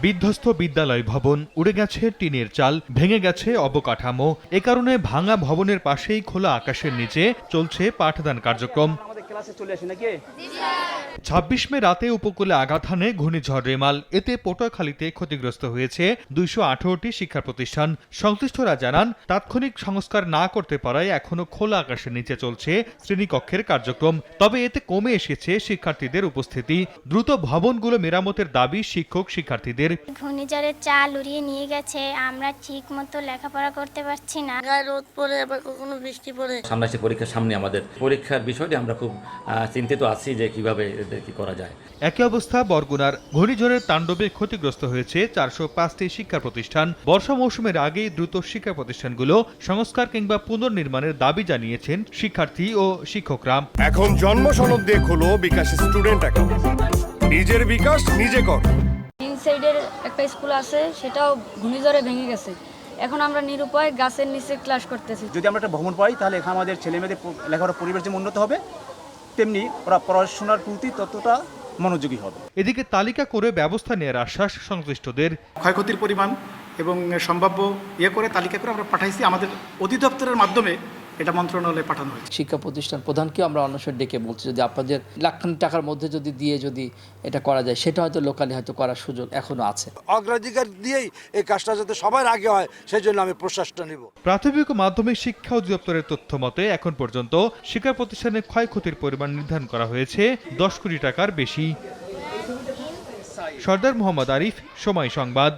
বিধ্বস্ত বিদ্যালয় ভবন, উড়ে গেছে টিনের চাল, ভেঙে গেছে অবকাঠামো। এ কারণে ভাঙা ভবনের পাশেই খোলা আকাশের নিচে চলছে পাঠদান কার্যক্রম। ২৬ মে রাতে উপকূলে আঘাত হানে ঘূর্ণিঝড় রেমাল। এতে পটুয়াখালীতে ক্ষতিগ্রস্ত হয়েছে ২১৮টি শিক্ষা প্রতিষ্ঠান। সংশ্লিষ্টরা জানান, তাৎক্ষণিক সংস্কার না করতে পারায় এখনো খোলা আকাশের নিচে চলছে শ্রেণীকক্ষের কার্যক্রম। তবে এতে কমে এসেছে শিক্ষার্থীদের উপস্থিতি। দ্রুত ভবনগুলো মেরামতের দাবি শিক্ষক শিক্ষার্থীদের। ঘূর্ণিঝড়ের চাল উড়িয়ে নিয়ে গেছে, আমরা ঠিক মতো লেখাপড়া করতে পারছি না। রোদ পড়ে আবার কখনো বৃষ্টি পড়ে। সামনে আসছে পরীক্ষার সামনে, আমাদের পরীক্ষার বিষয়টি আমরা খুব চিন্তিত আছি যে কিভাবে এদের কি করা যায়। একই অবস্থা বরগুনার। ঘূর্ণিঝড়ের তাণ্ডবে ক্ষতিগ্রস্ত হয়েছে ৪০৫টি শিক্ষা প্রতিষ্ঠান। বর্ষা মৌসুমের আগেই দ্রুত শিক্ষা প্রতিষ্ঠানগুলো সংস্কার কিংবা পুনর্নির্মাণের দাবি জানিয়েছেন শিক্ষার্থী ও শিক্ষকরা। এখন জন্ম সনদ দিয়ে খোলো বিকাশ স্টুডেন্ট অ্যাকাউন্ট। নিজের বিকাশ নিজে কর। তিন সাইডের একটা স্কুল আছে, সেটাও ঘূর্ণিঝড়ে ভেঙে গেছে। এখন আমরা নিরুপায় গাছের নিচে ক্লাস করতেছি। যদি আমরা একটা ভ্রমণ পাই তাহলে এখানে আমাদের ছেলেমেয়েদের লেখাপড়ার পরিবেশ যেমন উন্নত হবে, তেমনি ওরা পড়াশোনার প্রতি ততটা মনোযোগী হবে। এদিকে তালিকা করে ব্যবস্থা নেওয়ার আশ্বাস সংশ্লিষ্টদের। ক্ষয়ক্ষতির পরিমাণ এবং সম্ভাব্য করে তালিকা করে আমরা পাঠাইছি। আমাদের অধিদপ্তরের মাধ্যমে এটা মন্ত্রণালয়ে পাঠানো হয়েছে। শিক্ষা প্রতিষ্ঠান প্রধানকেও আমরা অনশন ডেকে বলছি, যদি আপনাদের লাখখানি টাকার মধ্যে দিয়ে যদি এটা করা যায়, সেটা হয়তো লোকালি হয়তো করার সুযোগ এখনো আছে। অগ্রাধিকার দিয়েই এই কাজটা যাতে সবার আগে হয়, সেই জন্য আমি প্রচেষ্টা নিব। প্রাথমিক ও মাধ্যমিক শিক্ষা অধিদপ্তরের তথ্য মতে এখন পর্যন্ত শিক্ষা প্রতিষ্ঠানের ক্ষয়ক্ষতির পরিমাণ নির্ধারণ করা হয়েছে 10 কোটি টাকার বেশি। সর্দার মোহাম্মদ আরিফ, সময় সংবাদ।